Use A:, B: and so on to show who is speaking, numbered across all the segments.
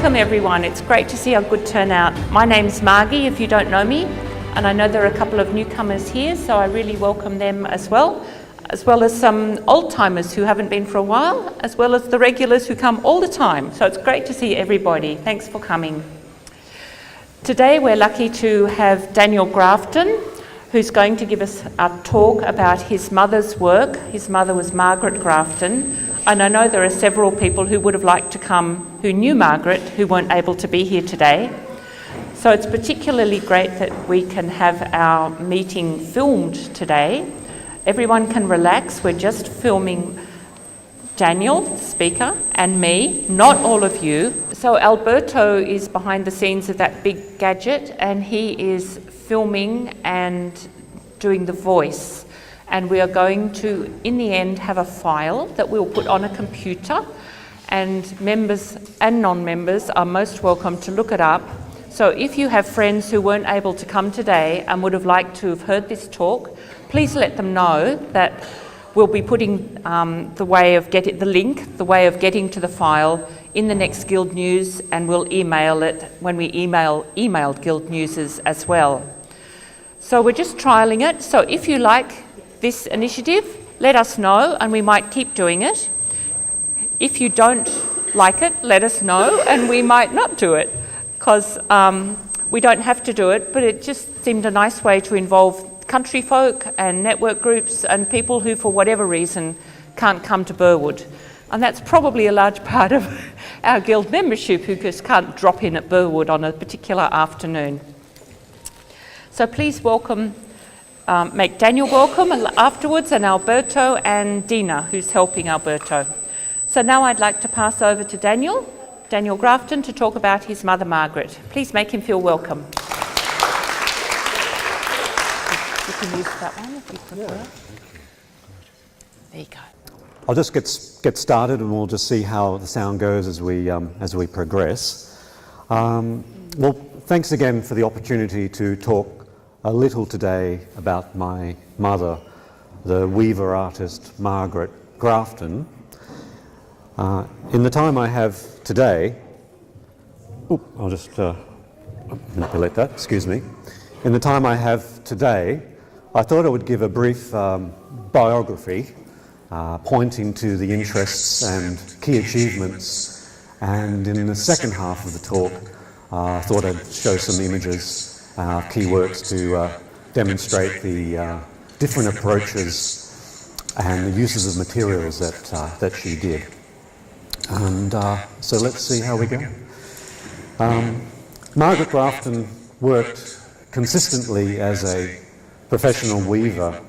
A: Welcome everyone. It's great to see a good turnout. My name's Margie, if you don't know me, and I know there are a couple of newcomers here, so I really welcome them as well as some old-timers who haven't been for a while, as well as the regulars who come all the time. So it's great to see everybody. Thanks for coming. Today we're lucky to have Daniel Grafton, who's going to give us a talk about his mother's work. His mother was Margaret Grafton. And I know there are several people who would have liked to come who knew Margaret who weren't able to be here today. So it's particularly great that we can have our meeting filmed today. Everyone can relax. We're just filming Daniel, the speaker, and me, not all of you. So Alberto is behind the scenes of that big gadget, and he is filming and doing the voice. And we are going to, in the end, have a file that we'll put on a computer, and members and non-members are most welcome to look it up. So if you have friends who weren't able to come today and would have liked to have heard this talk, please let them know that we'll be putting the way of getting to the file in the next Guild News, and we'll email it when we emailed Guild Newses as well. So we're just trialling it. So if you like this initiative, let us know and we might keep doing it. If you don't like it, let us know and we might not do it, because we don't have to do it, but it just seemed a nice way to involve country folk and network groups and people who for whatever reason can't come to Burwood. And that's probably a large part of our guild membership who just can't drop in at Burwood on a particular afternoon. So please make Daniel welcome afterwards, and Alberto and Dina, who's helping Alberto. So now I'd like to pass over to Daniel Grafton, to talk about his mother Margaret. Please make him feel welcome. You can use that one if you prefer. Yeah. There you go.
B: I'll just get started, and we'll just see how the sound goes as we progress. Well, thanks again for the opportunity to talk a little today about my mother, the weaver artist Margaret Grafton. In the time I have today, I'll just manipulate that, excuse me. In the time I have today, I thought I would give a brief biography pointing to the interests and key achievements, and in the second half of the talk I thought I'd show some images, key works to demonstrate the different approaches and the uses of materials that she did. And so let's see how we go. Margaret Grafton worked consistently as a professional weaver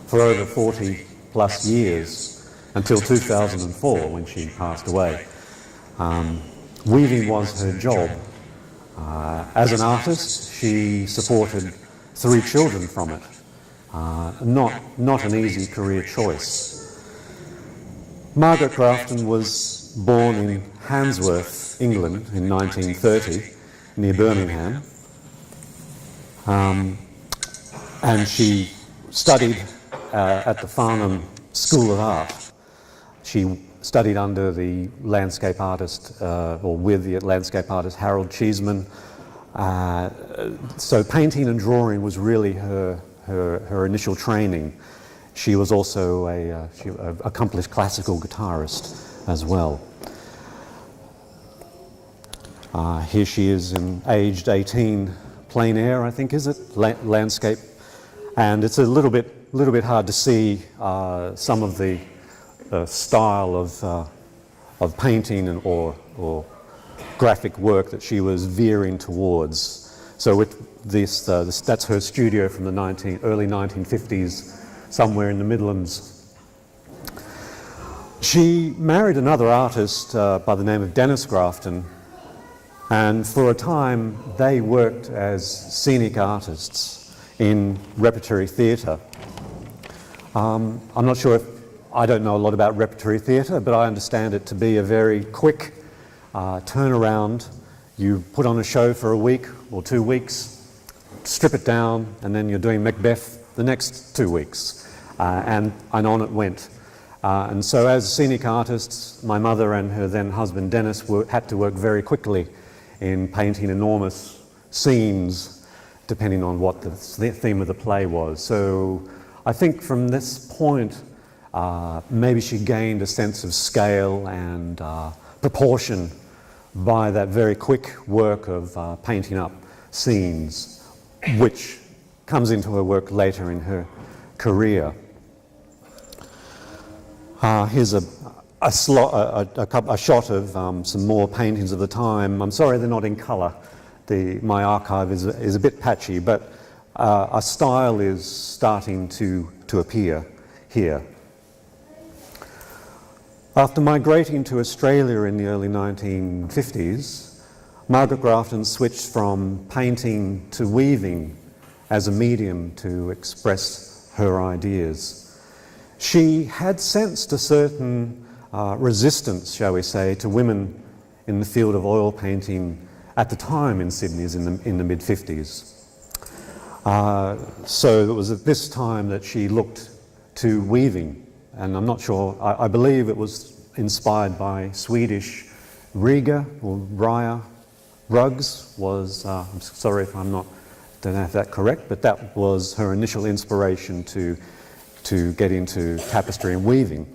B: for over 40 plus years until 2004, when she passed away. Weaving was her job. As an artist, she supported 3 children from it. Not an easy career choice. Margaret Grafton was born in Handsworth, England in 1930, near Birmingham. And she studied at the Farnham School of Art. She studied under the landscape artist, or with the landscape artist Harold Cheeseman. So painting and drawing was really her initial training. She was also an accomplished classical guitarist as well. Here she is, aged 18, plein air, I think, is it? Landscape. And it's a little bit hard to see some of the style of painting or graphic work that she was veering towards. So with this, that's her studio from the early 1950s, somewhere in the Midlands. She married another artist by the name of Dennis Grafton, and for a time they worked as scenic artists in repertory theatre. I'm not sure if I don't know a lot about repertory theatre, but I understand it to be a very quick turnaround. You put on a show for a week or 2 weeks, strip it down, and then you're doing Macbeth the next 2 weeks. And on it went. And so as scenic artists, my mother and her then husband Dennis had to work very quickly in painting enormous scenes, depending on what the theme of the play was. So I think from this point, maybe she gained a sense of scale and proportion by that very quick work of painting up scenes, which comes into her work later in her career. Here's a shot of some more paintings of the time. I'm sorry they're not in colour. My archive is a bit patchy, but a style is starting to appear here. After migrating to Australia in the early 1950s, Margaret Grafton switched from painting to weaving as a medium to express her ideas. She had sensed a certain resistance, shall we say, to women in the field of oil painting at the time in Sydney, in the mid-50s. So it was at this time that she looked to weaving. And I'm not sure, I believe it was inspired by Swedish Riga or Rya rugs was, I'm sorry if don't know if that's correct, but that was her initial inspiration to get into tapestry and weaving,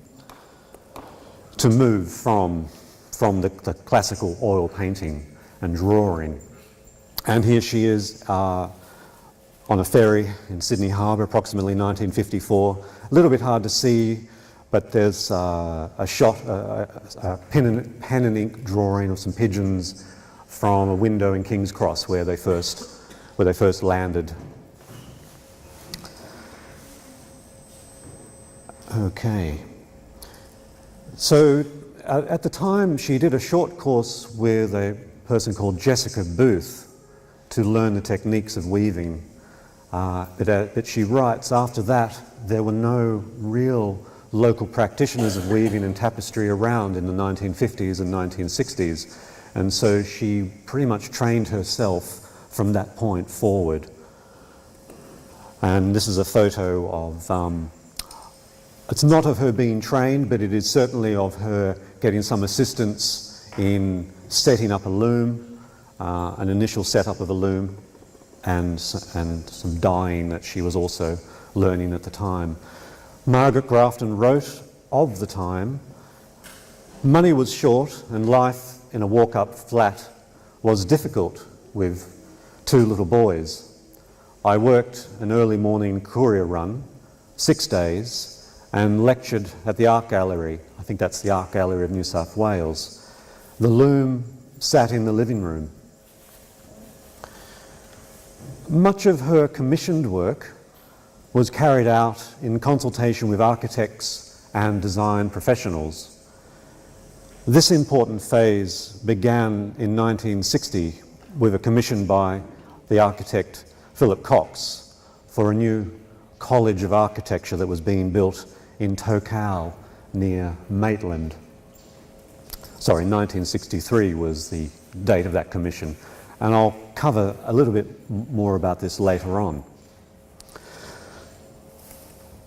B: to move from the classical oil painting and drawing. And here she is on a ferry in Sydney Harbour, approximately 1954. A little bit hard to see, but there's a shot, a pen and ink drawing of some pigeons from a window in King's Cross where they first landed. Okay. So at the time she did a short course with a person called Jessica Booth to learn the techniques of weaving. But she writes, after that, there were no real local practitioners of weaving and tapestry around in the 1950s and 1960s. And so she pretty much trained herself from that point forward. And this is a photo of, it's not of her being trained, but it is certainly of her getting some assistance in setting up a loom, an initial setup of a loom, and some dyeing that she was also learning at the time. Margaret Grafton wrote of the time, "Money was short and life in a walk-up flat was difficult with 2 little boys. I worked an early morning courier run, 6 days, and lectured at the Art Gallery. I think that's the Art Gallery of New South Wales. The loom sat in the living room." Much of her commissioned work was carried out in consultation with architects and design professionals. This important phase began in 1960 with a commission by the architect Philip Cox for a new College of Architecture that was being built in Tokau near Maitland. Sorry, 1963 was the date of that commission, and I'll cover a little bit more about this later on.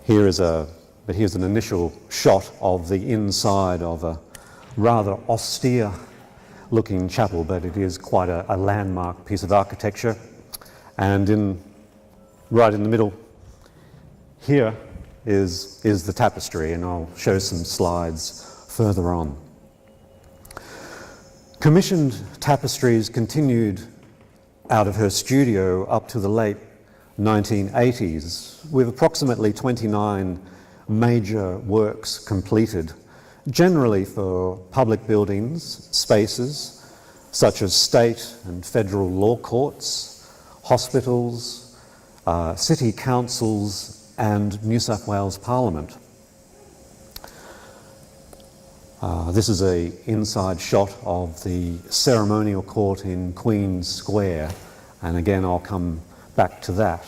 B: Here's an initial shot of the inside of a rather austere looking chapel, but it is quite a landmark piece of architecture. And right in the middle here is the tapestry, and I'll show some slides further on. Commissioned tapestries continued out of her studio up to the late 1980s, with approximately 29 major works completed, generally for public buildings, spaces such as state and federal law courts, hospitals, city councils and New South Wales Parliament. This is an inside shot of the ceremonial court in Queen's Square, and again I'll come back to that.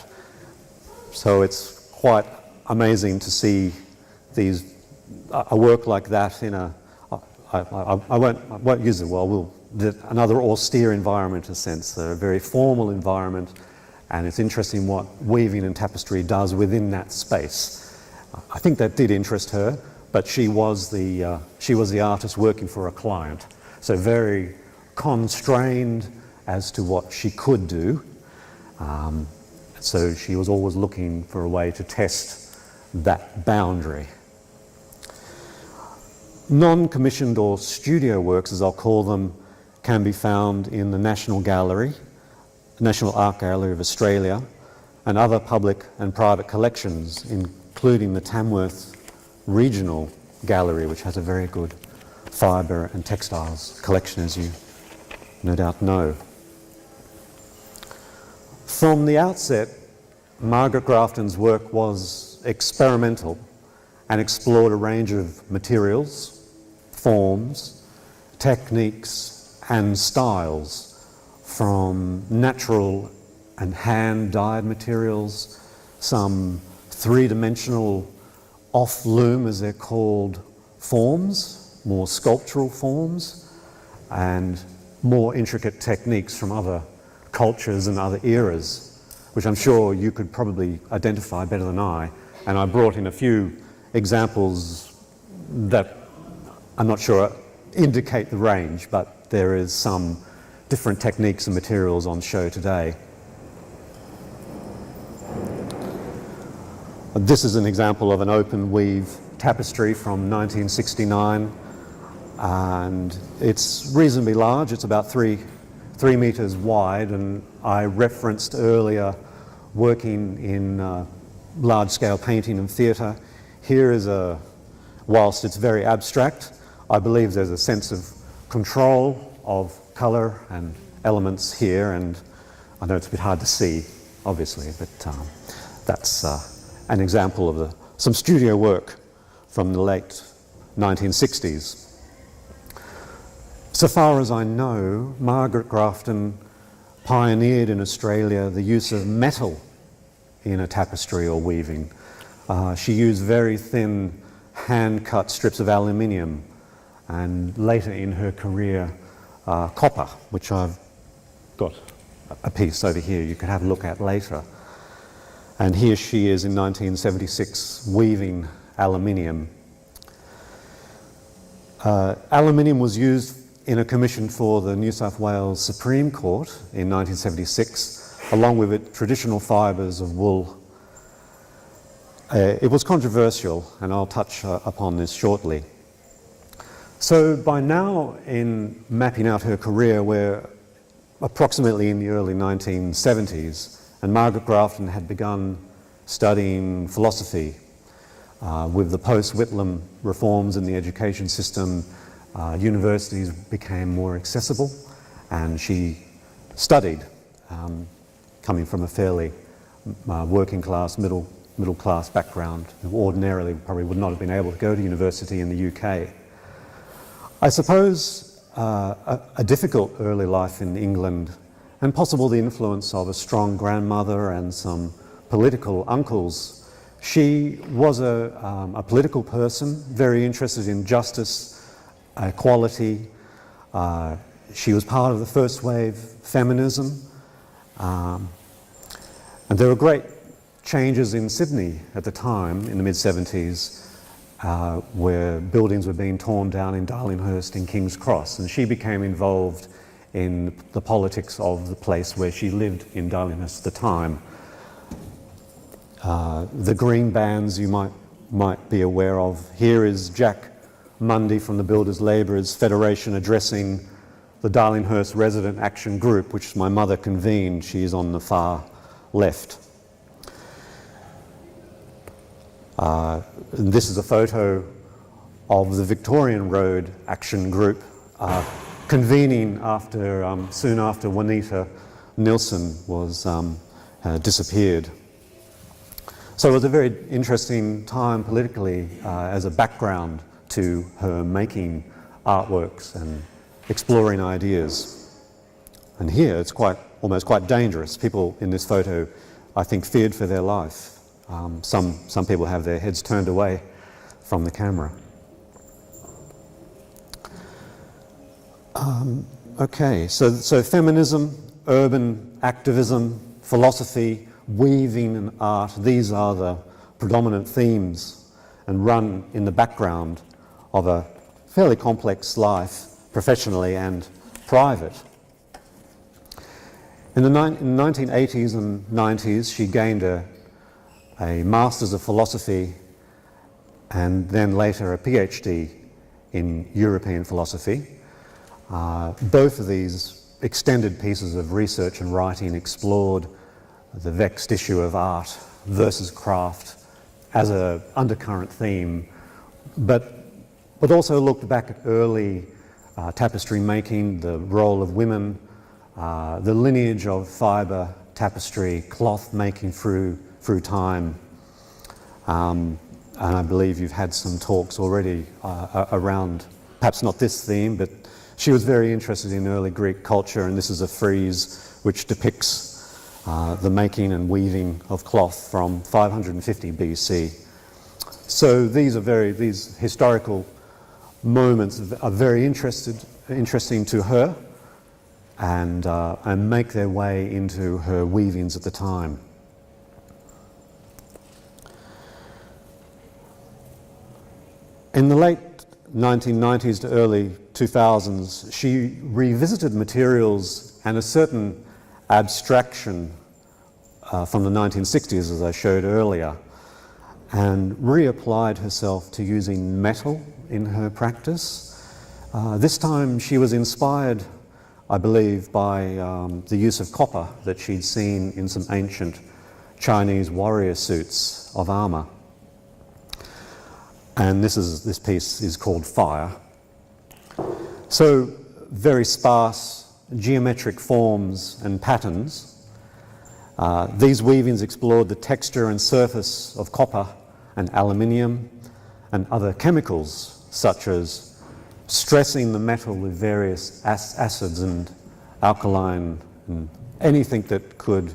B: So it's quite amazing to see a work like that in I won't use it well, another austere environment in a sense, a very formal environment, and it's interesting what weaving and tapestry does within that space. I think that did interest her, but she was the artist working for a client, so very constrained, as to what she could do. So she was always looking for a way to test that boundary. Non-commissioned or studio works, as I'll call them, can be found in the National Gallery, National Art Gallery of Australia, and other public and private collections, including the Tamworth Regional Gallery, which has a very good fibre and textiles collection, as you no doubt know. From the outset, Margaret Grafton's work was experimental and explored a range of materials, forms, techniques and styles, from natural and hand-dyed materials, some three-dimensional off-loom, as they're called, forms, more sculptural forms, and more intricate techniques from other cultures and other eras, which I'm sure you could probably identify better than I. And I brought in a few examples that I'm not sure indicate the range, but there is some different techniques and materials on show today. This is an example of an open weave tapestry from 1969, and it's reasonably large. It's about three meters wide, and I referenced earlier working in large-scale painting and theatre. Here is whilst it's very abstract, I believe there's a sense of control of colour and elements here, and I know it's a bit hard to see, obviously, but that's an example of some studio work from the late 1960s. So far as I know, Margaret Grafton pioneered in Australia the use of metal in a tapestry or weaving. She used very thin hand-cut strips of aluminium, and later in her career copper, which I've got a piece over here you can have a look at later. And here she is in 1976 weaving aluminium. Aluminium was used in a commission for the New South Wales Supreme Court in 1976, along with its traditional fibres of wool. It was controversial, and I'll touch upon this shortly. So by now, in mapping out her career, we're approximately in the early 1970s, and Margaret Grafton had begun studying philosophy. With the post-Whitlam reforms in the education system, universities became more accessible, and she studied, coming from a fairly working class, middle class background, who ordinarily probably would not have been able to go to university in the UK. I suppose a difficult early life in England, and possible the influence of a strong grandmother and some political uncles. She was a political person, very interested in justice, equality. She was part of the first wave feminism. And there were great changes in Sydney at the time, in the mid-70s, where buildings were being torn down in Darlinghurst in King's Cross, and she became involved in the politics of the place where she lived in Darlinghurst at the time. The green bands you might be aware of. Here is Jack Mundy from the Builders Labourers Federation addressing the Darlinghurst Resident Action Group, which my mother convened. She is on the far left. This is a photo of the Victorian Road Action Group convening soon after Juanita Nilsson was disappeared. So it was a very interesting time politically as a background to her making artworks and exploring ideas. And here it's almost quite dangerous. People in this photo, I think, feared for their life. Some people have their heads turned away from the camera. Okay, so feminism, urban activism, philosophy, weaving and art, these are the predominant themes and run in the background of a fairly complex life, professionally and private. In the 1980s and 90s, she gained a Master's of Philosophy and then later a PhD in European philosophy. Both of these extended pieces of research and writing explored the vexed issue of art versus craft as an undercurrent theme, but also looked back at early tapestry making, the role of women, the lineage of fibre, tapestry, cloth making through time. And I believe you've had some talks already around, perhaps not this theme, but she was very interested in early Greek culture, and this is a frieze which depicts the making and weaving of cloth from 550 BC. So these historical moments are very interesting to her, and make their way into her weavings at the time. In the late 1990s to early 2000s, she revisited materials and a certain abstraction from the 1960s, as I showed earlier, and reapplied herself to using metal in her practice. This time she was inspired, I believe, by the use of copper that she'd seen in some ancient Chinese warrior suits of armour. And this piece is called Fire. So very sparse geometric forms and patterns. These weavings explored the texture and surface of copper and aluminium and other chemicals, such as stressing the metal with various acids and alkaline and anything that could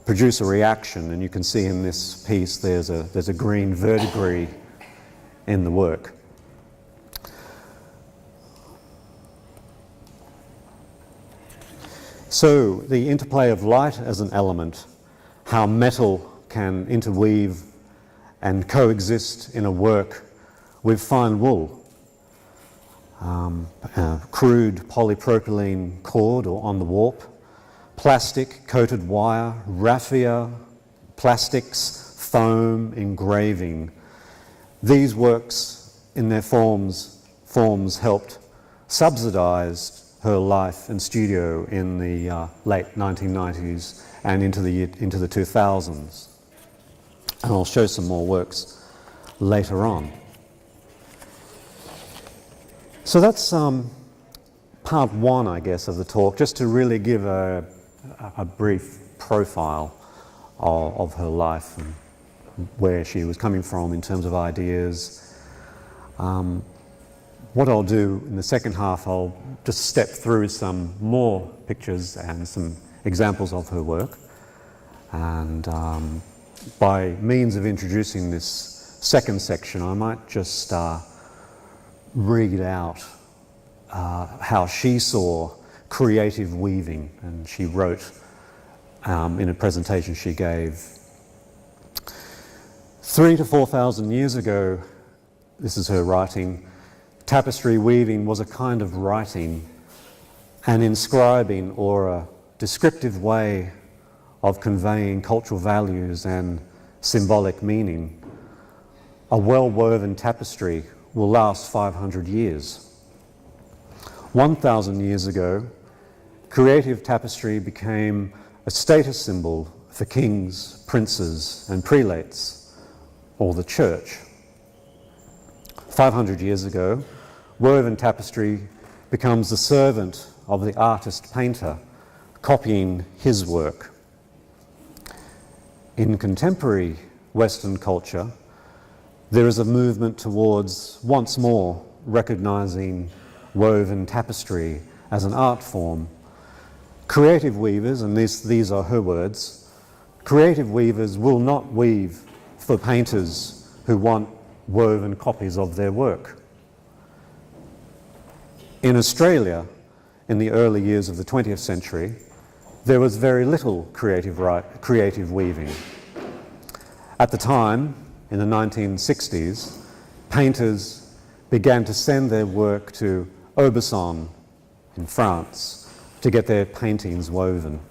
B: produce a reaction. And you can see in this piece there's a green verdigris in the work. So the interplay of light as an element, how metal can interweave and coexist in a work with fine wool, crude polypropylene cord or on the warp, plastic, coated wire, raffia, plastics, foam, engraving. These works in their forms helped subsidise her life and studio in the late 1990s and into the 2000s. And I'll show some more works later on. So that's part one, I guess, of the talk, just to really give a brief profile of her life and where she was coming from in terms of ideas. What I'll do in the second half, I'll just step through some more pictures and some examples of her work. And by means of introducing this second section, I might just read out how she saw creative weaving, and she wrote in a presentation she gave. 3,000 to 4,000 years ago, this is her writing, tapestry weaving was a kind of writing, an inscribing or a descriptive way of conveying cultural values and symbolic meaning. A well-woven tapestry will last 500 years. 1,000 years ago, creative tapestry became a status symbol for kings, princes, and prelates, or the church. 500 years ago, woven tapestry becomes the servant of the artist-painter, copying his work. In contemporary Western culture, there is a movement towards once more recognizing woven tapestry as an art form. Creative weavers, and these are her words, creative weavers will not weave for painters who want woven copies of their work. In Australia, in the early years of the 20th century, there was very little creative weaving. At the time, in the 1960s, painters began to send their work to Aubusson in France to get their paintings woven.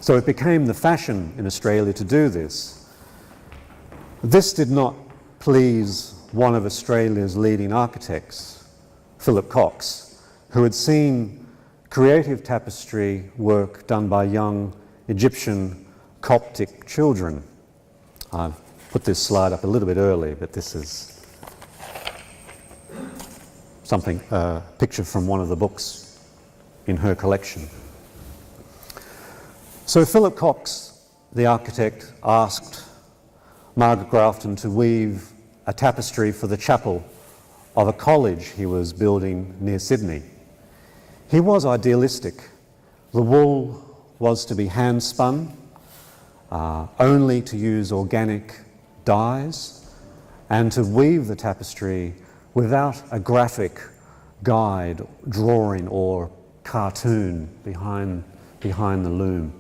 B: So it became the fashion in Australia to do this. This did not please one of Australia's leading architects, Philip Cox, who had seen creative tapestry work done by young Egyptian Coptic children. I've put this slide up a little bit early, but this is something, a picture from one of the books in her collection. So Philip Cox, the architect, asked Margaret Grafton to weave a tapestry for the chapel of a college he was building near Sydney. He was idealistic. The wool was to be hand spun, only to use organic dyes, and to weave the tapestry without a graphic guide, drawing or cartoon behind the loom.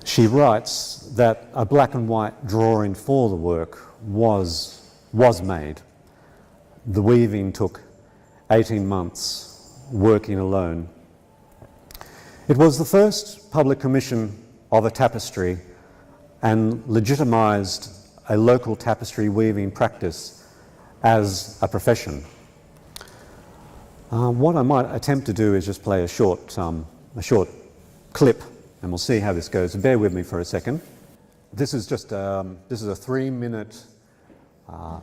B: She writes that a black and white drawing for the work was made. The weaving took 18 months, working alone. It was the first public commission of a tapestry and legitimised a local tapestry weaving practice as a profession. What I might attempt to do is just play a short clip, and we'll see how this goes. Bear with me for a second. This is just a 3-minute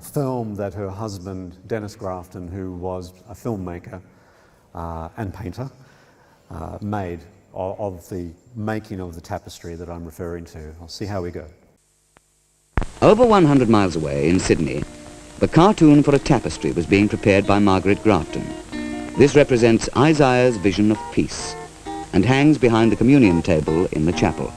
B: film that her husband, Dennis Grafton, who was a filmmaker and painter, made of the making of the tapestry that I'm referring to. I'll see how we go.
C: Over 100 miles away in Sydney, the cartoon for a tapestry was being prepared by Margaret Grafton. This represents Isaiah's vision of peace and hangs behind the communion table in the chapel.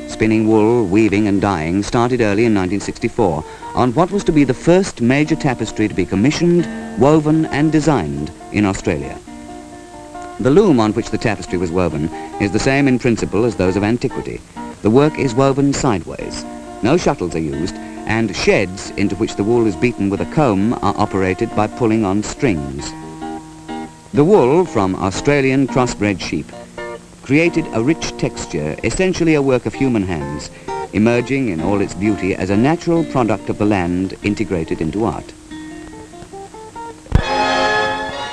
C: Spinning wool, weaving and dyeing started early in 1964 on what was to be the first major tapestry to be commissioned, woven and designed in Australia. The loom on which the tapestry was woven is the same in principle as those of antiquity. The work is woven sideways. No shuttles are used, and sheds into which the wool is beaten with a comb are operated by pulling on strings. The wool from Australian crossbred sheep created a rich texture, essentially a work of human hands, emerging in all its beauty as a natural product of the land integrated into art.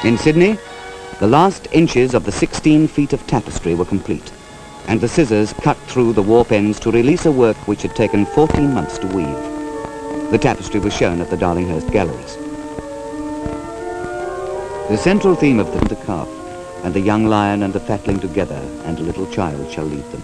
C: In Sydney, the last inches of the 16 feet of tapestry were complete, and the scissors cut through the warp ends to release a work which had taken 14 months to weave. The tapestry was shown at the Darlinghurst Galleries. The central theme of the calf, and the young lion and the fatling together, and a little child shall lead them.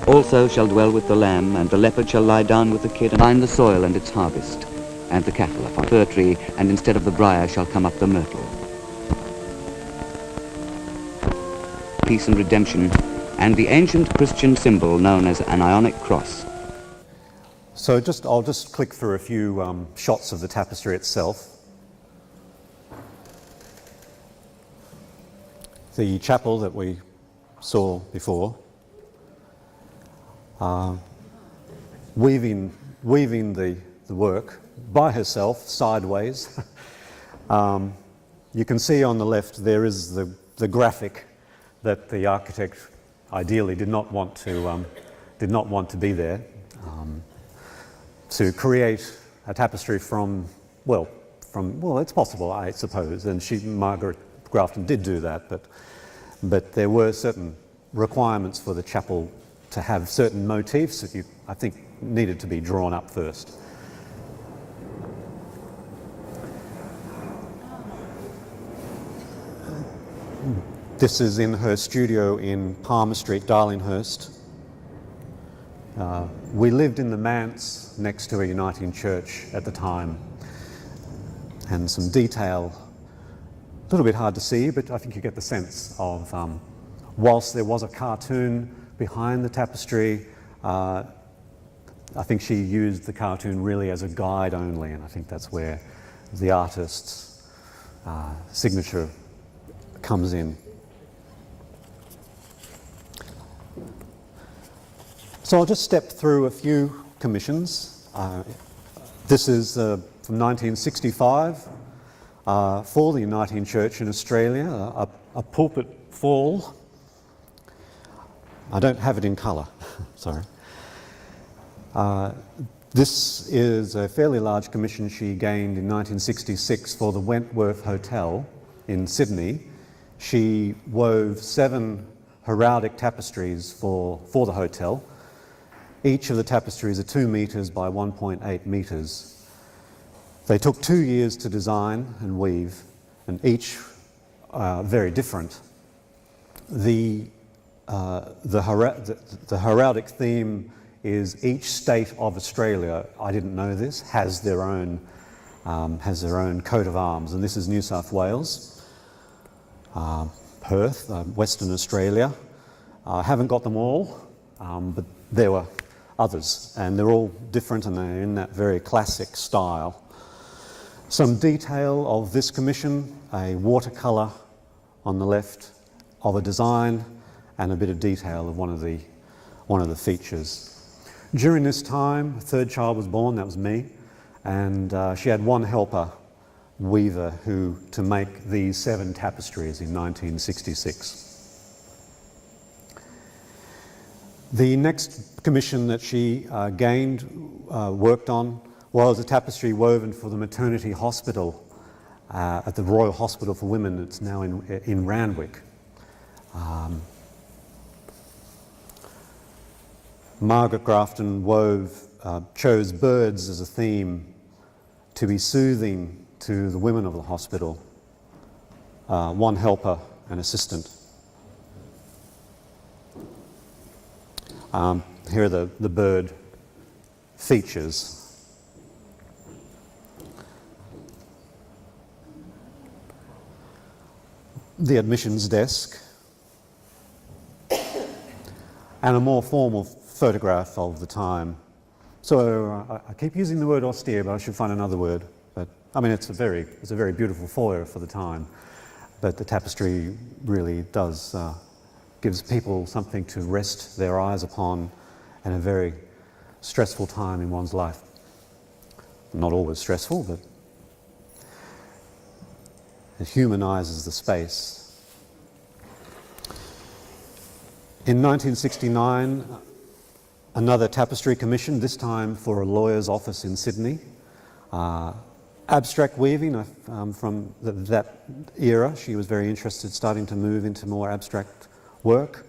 C: Also shall dwell with the lamb, and the leopard shall lie down with the kid, and find the soil and its harvest, and the cattle upon the fir tree, and instead of the briar shall come up the myrtle. Peace and redemption, and the ancient Christian symbol known as an Ionic cross.
B: So I'll just click through a few shots of the tapestry itself. The chapel that we saw before, weaving the work by herself sideways. You can see on the left there is the graphic that the architect ideally did not want to be there. To create a tapestry from it's possible, I suppose, and Margaret Grafton did do that, but there were certain requirements for the chapel to have certain motifs that I think needed to be drawn up first. This is in her studio in Palmer Street, Darlinghurst. We lived in the manse next to a Uniting church at the time, and some detail, a little bit hard to see, but I think you get the sense of, whilst there was a cartoon behind the tapestry, I think she used the cartoon really as a guide only, and I think that's where the artist's signature comes in. So I'll just step through a few commissions. This is from 1965. for the Uniting Church in Australia, a pulpit fall. I don't have it in colour, sorry. This is a fairly large commission she gained in 1966 for the Wentworth Hotel in Sydney. She wove 7 heraldic tapestries for the hotel. Each of the tapestries are 2 metres by 1.8 metres. They took 2 years to design and weave, and each very different. The heraldic theme is each state of Australia, I didn't know this, has their own coat of arms, and this is New South Wales, Perth, Western Australia. I haven't got them all, but there were others, and they're all different and they're in that very classic style. Some detail of this commission: a watercolour on the left of a design, and a bit of detail of one of the features. During this time, a third child was born, that was me, and she had one helper, weaver, to make these 7 tapestries in 1966. The next commission that she worked on, was a tapestry woven for the maternity hospital at the Royal Hospital for Women. It's now in Randwick. Margaret Grafton chose birds as a theme to be soothing to the women of the hospital, one helper and assistant. Here are the bird features. The admissions desk, and a more formal photograph of the time. So I keep using the word austere, but I should find another word. But I mean, it's a very beautiful foyer for the time. But the tapestry really does gives people something to rest their eyes upon in a very stressful time in one's life. Not always stressful, but it humanises the space. In 1969, another tapestry commission, this time for a lawyer's office in Sydney. Abstract weaving, from that era, she was very interested, starting to move into more abstract work.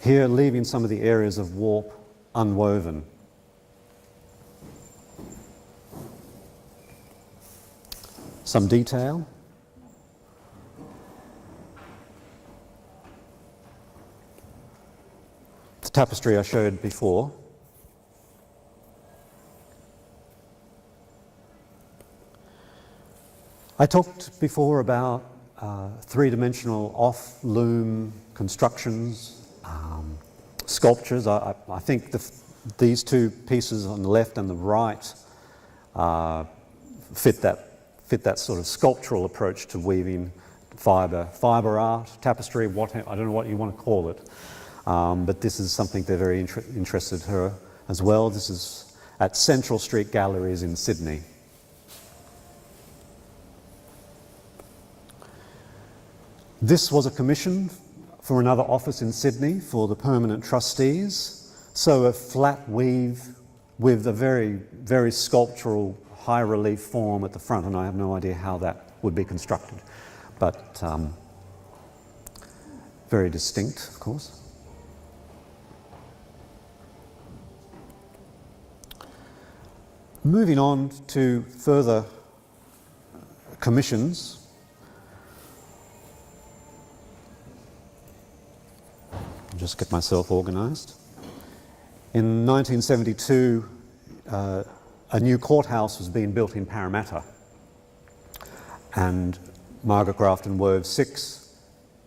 B: Here, leaving some of the areas of warp unwoven. Some detail. The tapestry I showed before. I talked before about three-dimensional off-loom constructions, sculptures. I think these 2 pieces on the left and the right fit that sort of sculptural approach to weaving fibre art, tapestry, I don't know what you want to call it. But this is something they're very interested in her as well. This is at Central Street Galleries in Sydney. This was a commission for another office in Sydney for the permanent trustees. So a flat weave with a very, very sculptural, high relief form at the front, and I have no idea how that would be constructed, but very distinct, of course. Moving on to further commissions. I'll just get myself organised. In 1972, a new courthouse was being built in Parramatta, and Margaret Grafton wove 6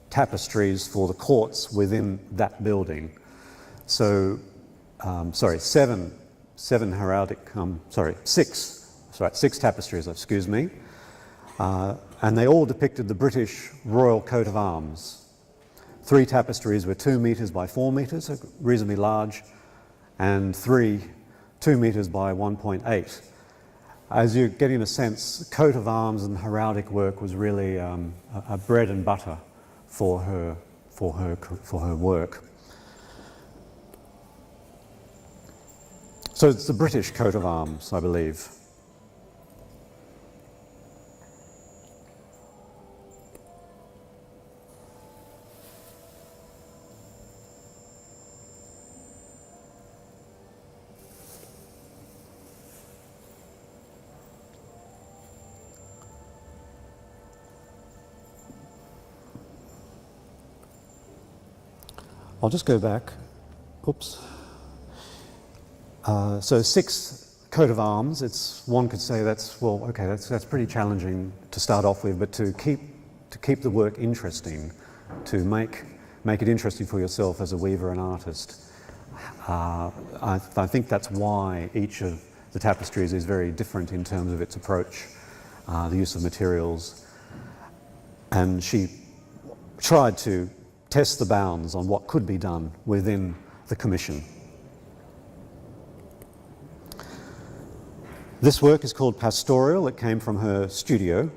B: tapestries for the courts within that building. So, 6 tapestries, excuse me, and they all depicted the British royal coat of arms. 3 tapestries were 2 metres by 4 metres, so reasonably large, and 3 2 metres by 1.8. as you're getting a sense, coat of arms and heraldic work was really a bread and butter for her work. So it's the British coat of arms, I believe. I'll just go back. Oops. So 6 coat of arms. One could say that's pretty challenging to start off with, but to keep the work interesting, to make it interesting for yourself as a weaver and artist. I think that's why each of the tapestries is very different in terms of its approach, the use of materials, and she tried to test the bounds on what could be done within the commission. This work is called Pastoral. It came from her studio.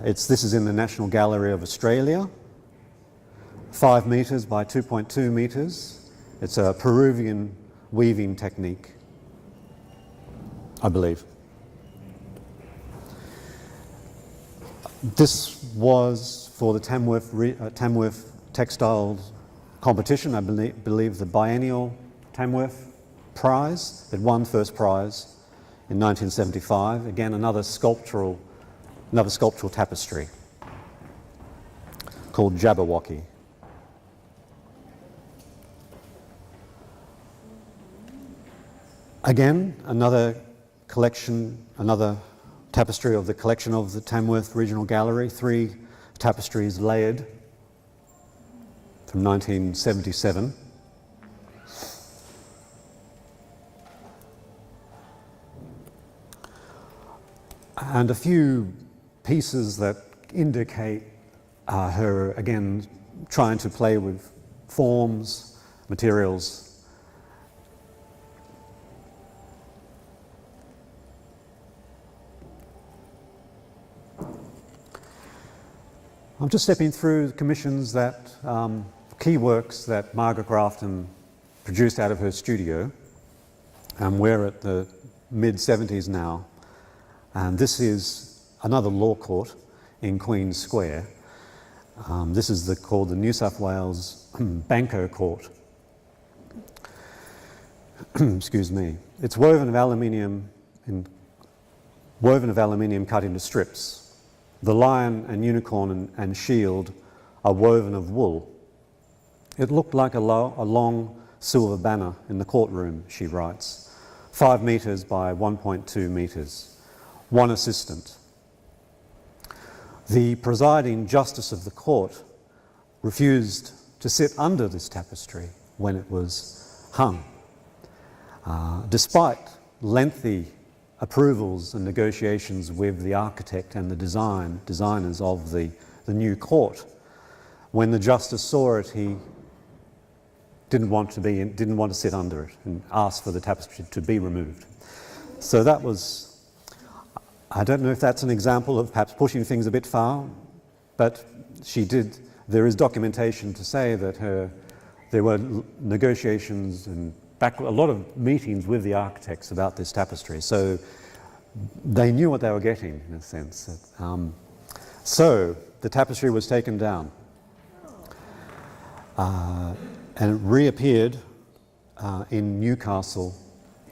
B: This is in the National Gallery of Australia, 5 metres by 2.2 metres. It's a Peruvian weaving technique, I believe. This was for the Tamworth Textiles competition, I believe the biennial Tamworth prize. It won first prize in 1975. Again, another sculptural tapestry called Jabberwocky. Again, another tapestry of the collection of the Tamworth Regional Gallery, 3 tapestries layered from 1977. And a few pieces that indicate her, again, trying to play with forms, materials. I'm just stepping through commissions that, key works that Margaret Grafton produced out of her studio. We're at the mid-70s now. And this is another law court in Queen's Square. This is called the New South Wales Banco Court. Excuse me. It's woven of aluminium cut into strips. The lion and unicorn and shield are woven of wool. It looked like a long silver banner in the courtroom, she writes, 5 metres by 1.2 metres. 1 assistant. The presiding justice of the court refused to sit under this tapestry when it was hung. Despite lengthy approvals and negotiations with the architect and the designers of the new court, when the justice saw it, he didn't want to sit under it and asked for the tapestry to be removed. So that was, I don't know if that's an example of perhaps pushing things a bit far, but she did. There is documentation to say that there were negotiations and a lot of meetings with the architects about this tapestry. So they knew what they were getting, in a sense. So the tapestry was taken down and it reappeared in Newcastle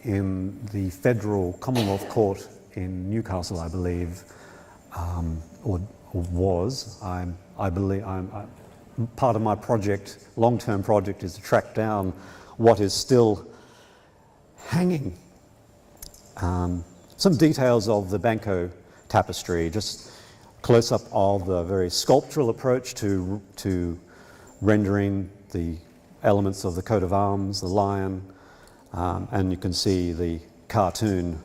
B: in the Federal Commonwealth Court in Newcastle, I believe, or was. I believe part of my project, long-term project, is to track down what is still hanging. Some details of the Banco tapestry, just close-up of the very sculptural approach to rendering the elements of the coat of arms, the lion, and you can see the cartoon.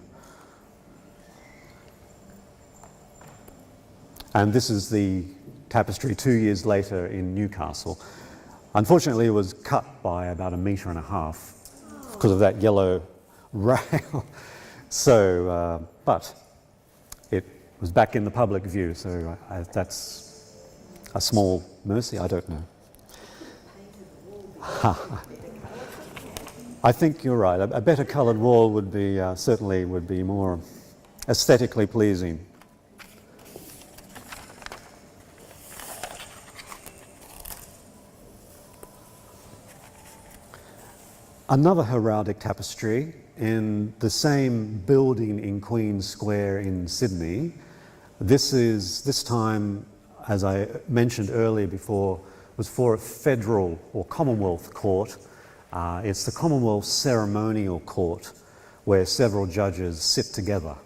B: And this is the tapestry 2 years later in Newcastle. Unfortunately, it was cut by about 1.5 meters because of that yellow rail. So but it was back in the public view, so that's a small mercy, I don't know. I think you're right. A better coloured wall would be certainly would be more aesthetically pleasing. Another heraldic tapestry in the same building in Queen Square in Sydney. This time, as I mentioned earlier before, was for a federal or Commonwealth court. It's the Commonwealth Ceremonial Court, where several judges sit together.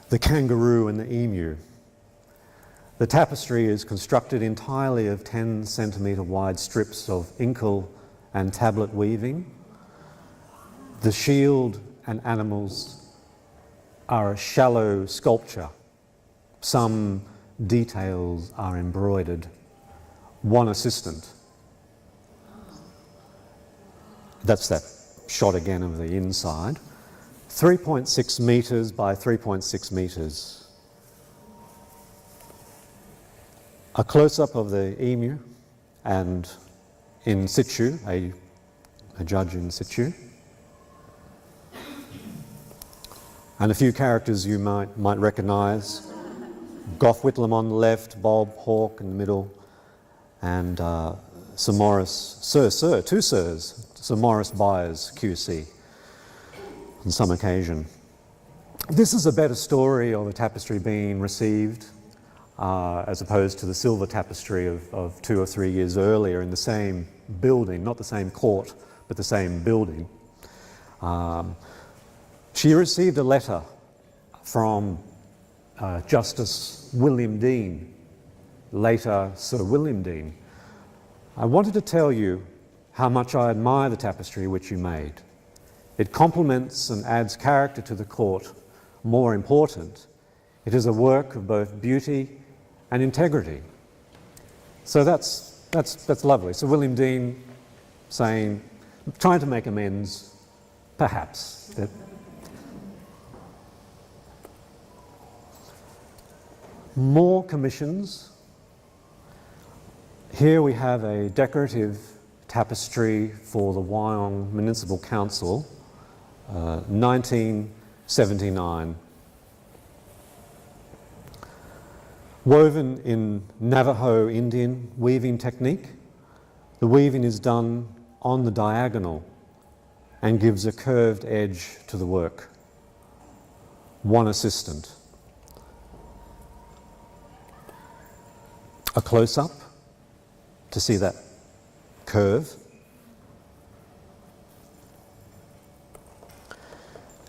B: The kangaroo and the emu. The tapestry is constructed entirely of 10-centimetre wide strips of inkle and tablet weaving. The shield and animals are a shallow sculpture. Some details are embroidered. One assistant. That's that shot again of the inside. 3.6 metres by 3.6 metres. A close-up of the emu and in situ, a judge in situ. And a few characters you might recognise. Gough Whitlam on the left, Bob Hawke in the middle, and Sir Maurice, two sirs, Sir Maurice Byers, QC, on some occasion. This is a better story of a tapestry being received as opposed to the silver tapestry of 2 or 3 years earlier in the same building, not the same court, but the same building. She received a letter from Justice William Dean, later Sir William Dean. I wanted to tell you how much I admire the tapestry which you made. It complements and adds character to the court. More important, it is a work of both beauty and integrity. So that's lovely. So William Dean saying, trying to make amends, perhaps. More commissions. Here we have a decorative tapestry for the Wyong Municipal Council, 1979. Woven in Navajo Indian weaving technique. The weaving is done on the diagonal and gives a curved edge to the work. One assistant. A close-up to see that curve.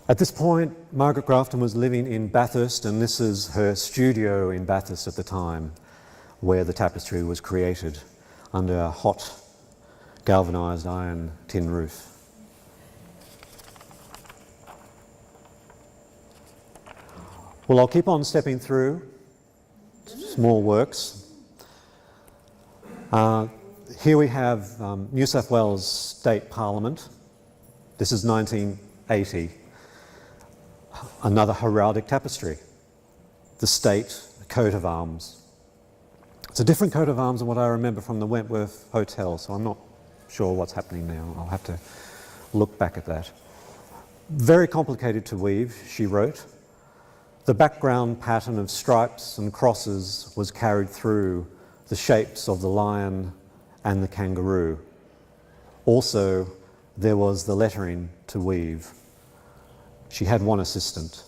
B: At this point, Margaret Grafton was living in Bathurst, and this is her studio in Bathurst at the time, where the tapestry was created under a hot galvanised iron tin roof. Well, I'll keep on stepping through small works. Here we have New South Wales State Parliament. This is 1980. Another heraldic tapestry. The state coat of arms. It's a different coat of arms than what I remember from the Wentworth Hotel, so I'm not sure what's happening now. I'll have to look back at that. Very complicated to weave, she wrote. The background pattern of stripes and crosses was carried through the shapes of the lion and the kangaroo. Also, there was the lettering to weave. She had one assistant.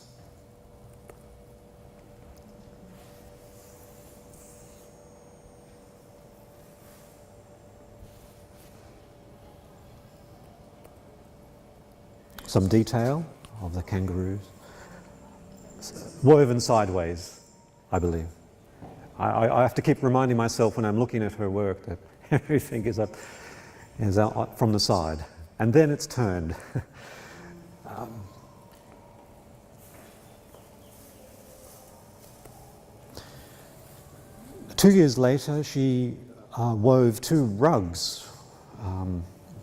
B: Some detail of the kangaroos. Woven sideways, I believe. I have to keep reminding myself when I'm looking at her work that everything is out from the side. And then it's turned. 2 years later, she wove 2 rugs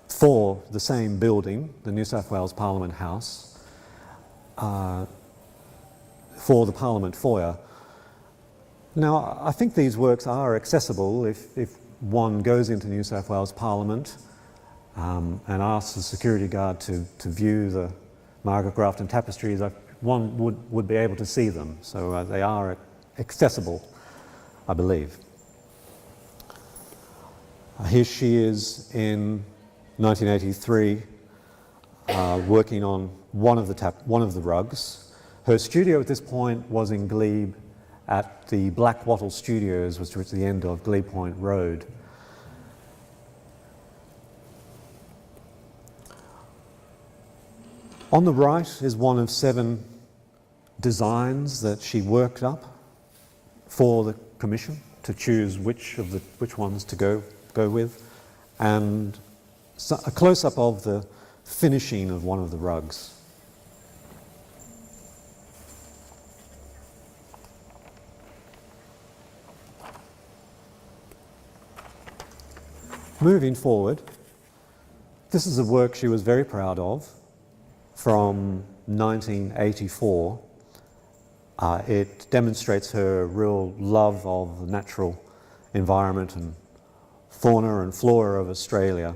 B: for the same building, the New South Wales Parliament House. for the Parliament foyer. Now, I think these works are accessible if one goes into New South Wales Parliament and asks the security guard to view the Margaret Grafton tapestries. One would be able to see them, so they are accessible, I believe. Here she is in 1983, working on one of the rugs. Her studio at this point was in Glebe at the Black Wattle Studios, which was at the end of Glebe Point Road. On the right is one of 7 designs that she worked up for the commission to choose which ones to go with, and a close-up of the finishing of one of the rugs. Moving forward, this is a work she was very proud of from 1984. It demonstrates her real love of the natural environment and fauna and flora of Australia.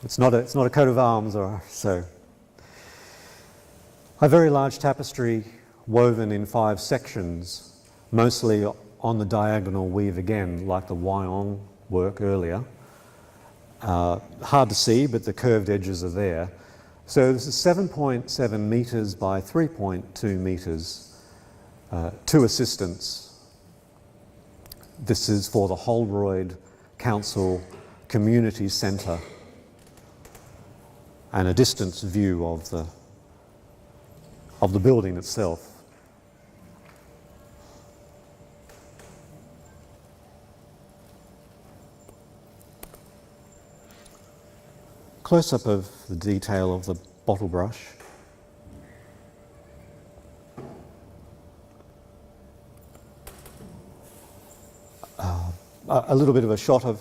B: It's not a coat of arms or so. A very large tapestry woven in 5 sections, mostly on the diagonal weave again, like the Wyong work earlier. Hard to see, but the curved edges are there. So this is 7.7 metres by 3.2 metres, 2 assistants. This is for the Holroyd Council Community Centre, and a distance view of the building itself. Close-up of the detail of the bottle brush. A little bit of a shot of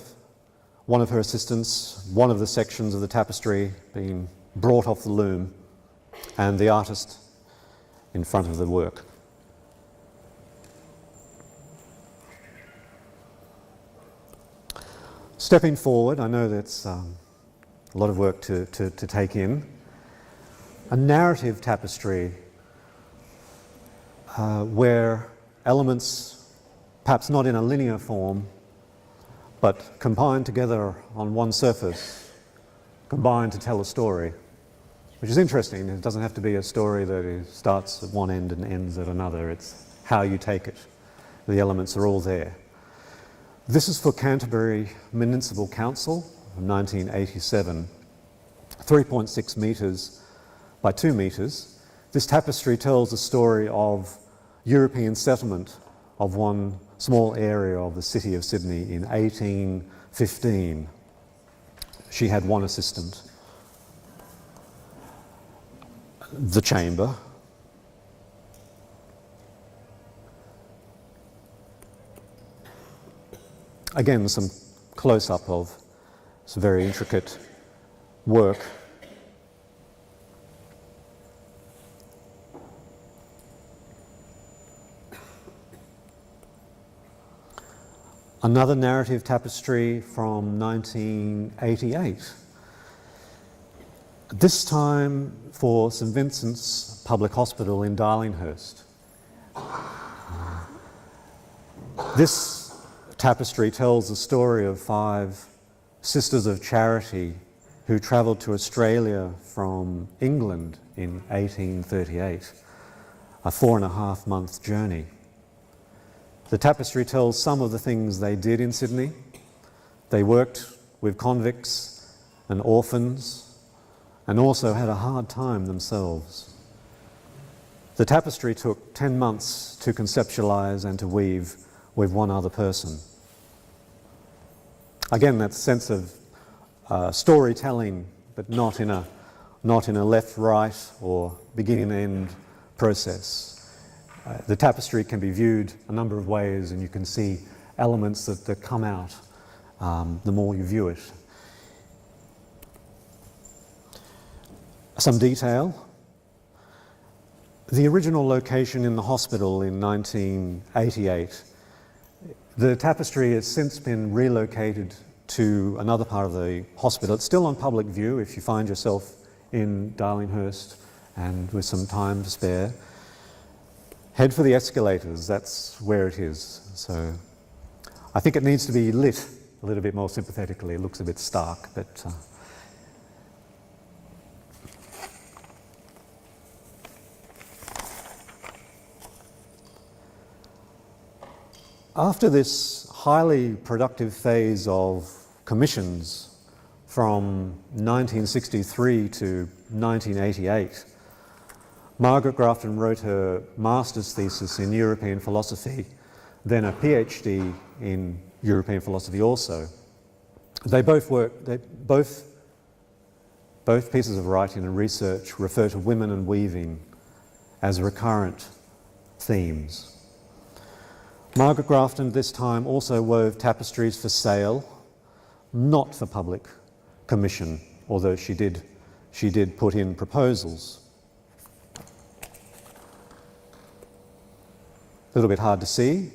B: one of her assistants, one of the sections of the tapestry being brought off the loom, and the artist in front of the work. Stepping forward, I know that's a lot of work to take in. A narrative tapestry where elements, perhaps not in a linear form, but combined together on one surface, combined to tell a story, which is interesting. It doesn't have to be a story that starts at one end and ends at another. It's how you take it. The elements are all there. This is for Canterbury Municipal Council of 1987, 3.6 metres by 2 metres. This tapestry tells the story of European settlement of one small area of the city of Sydney in 1815. She had one assistant. The chamber. Again, some close-up of some very intricate work. Another narrative tapestry from 1988. This time for St Vincent's Public Hospital in Darlinghurst. This tapestry tells the story of 5 Sisters of Charity who travelled to Australia from England in 1838, a 4.5-month journey. The tapestry tells some of the things they did in Sydney. They worked with convicts and orphans and also had a hard time themselves. The tapestry took 10 months to conceptualise and to weave with one other person. Again, that sense of storytelling, but not in a left-right or beginning-end process. The tapestry can be viewed a number of ways, and you can see elements that come out the more you view it. Some detail. the original location in the hospital in 1988, the tapestry has since been relocated to another part of the hospital. It's still on public view if you find yourself in Darlinghurst and with some time to spare. Head for the escalators, that's where it is. So I think it needs to be lit a little bit more sympathetically. It looks a bit stark, but after this highly productive phase of commissions from 1963 to 1988, Margaret Grafton wrote her master's thesis in European philosophy, then a PhD in European philosophy also. Both pieces of writing and research refer to women and weaving as recurrent themes. Margaret Grafton at this time also wove tapestries for sale, not for public commission, although she did put in proposals. A little bit hard to see.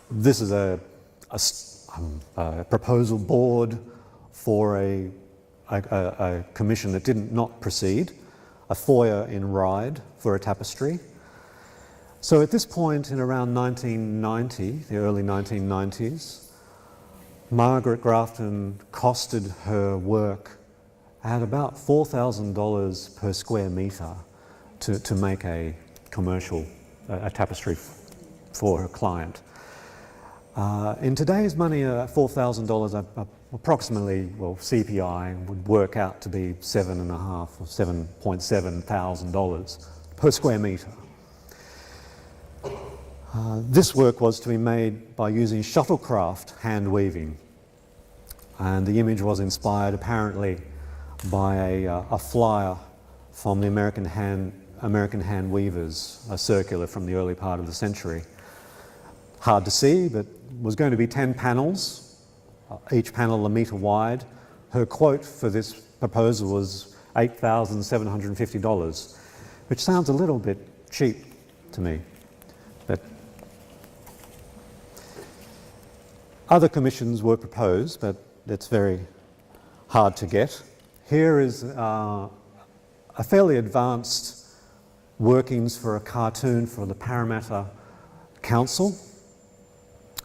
B: This is a proposal board for a commission that did not proceed, a foyer in Ryde for a tapestry. So at this point in around 1990, the early 1990s, Margaret Grafton costed her work at about $4,000 per square metre to make a commercial tapestry for her client. In today's money, $4,000 approximately, well, CPI would work out to be $7,500 or $7.7 thousand per square metre. This work was to be made by using shuttlecraft hand weaving, and the image was inspired apparently by a flyer from the American hand weavers, a circular from the early part of the century. Hard to see, but was going to be 10 panels, each panel a metre wide. Her quote for this proposal was $8,750, which sounds a little bit cheap to me. But other commissions were proposed, but it's very hard to get. Here is a fairly advanced workings for a cartoon for the Parramatta Council.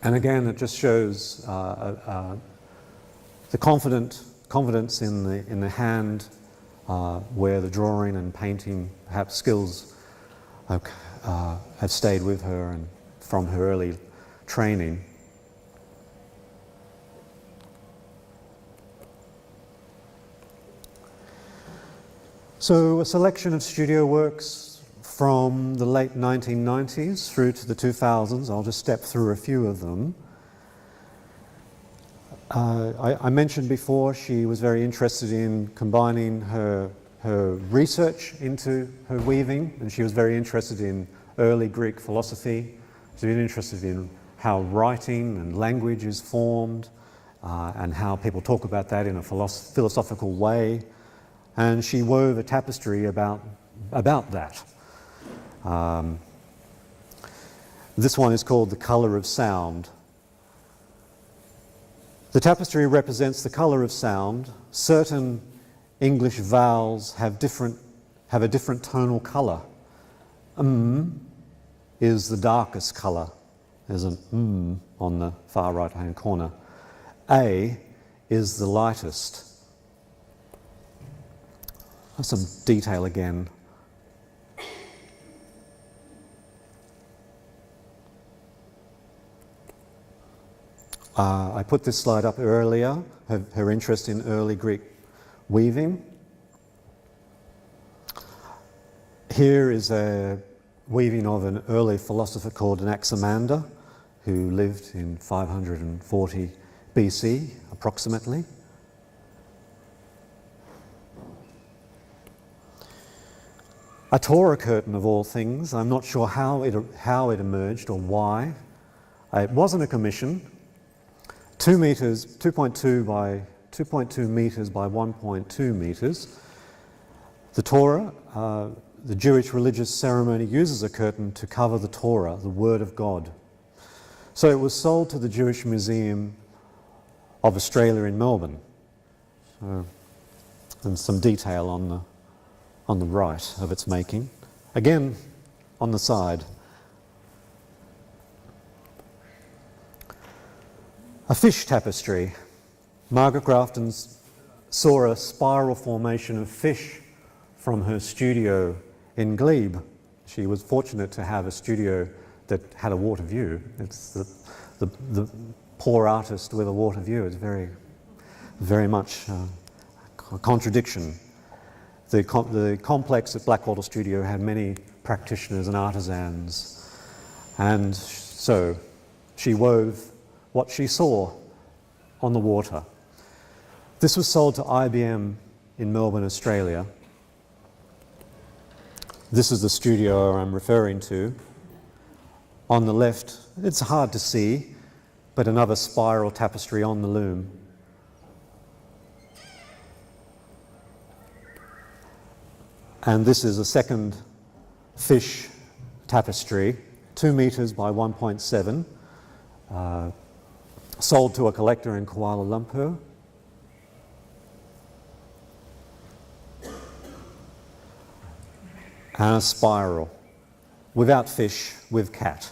B: And again, it just shows the confidence in the hand, where the drawing and painting, perhaps skills, have stayed with her and from her early training. So a selection of studio works from the late 1990s through to the 2000s. I'll just step through a few of them. I mentioned before she was very interested in combining her research into her weaving, and she was very interested in early Greek philosophy. She was interested in how writing and language is formed, and how people talk about that in a philosophical way. And she wove a tapestry about that. This one is called The Colour of Sound. The tapestry represents the colour of sound. Certain English vowels have a different tonal colour. Is the darkest colour. There's an on the far right-hand corner. A is the lightest. Some detail again. I put this slide up earlier, her interest in early Greek weaving. Here is a weaving of an early philosopher called Anaximander, who lived in 540 BC, approximately. A Torah curtain, of all things. I'm not sure how it emerged or why. It wasn't a commission. 2 meters, 2.2 metres by 1.2 metres. The Torah, the Jewish religious ceremony uses a curtain to cover the Torah, the Word of God. So it was sold to the Jewish Museum of Australia in Melbourne. So, and some detail on the right of its making. Again, on the side. A fish tapestry. Margaret Grafton saw a spiral formation of fish from her studio in Glebe. She was fortunate to have a studio that had a water view. It's the poor artist with a water view. It's very much a contradiction. The complex at Blackwater Studio had many practitioners and artisans, and so she wove what she saw on the water. This was sold to IBM in Melbourne, Australia. This is the studio I'm referring to. On the left, it's hard to see, but another spiral tapestry on the loom. And this is a second fish tapestry, 2 meters by 1.7, sold to a collector in Kuala Lumpur. And a spiral, without fish, with cat.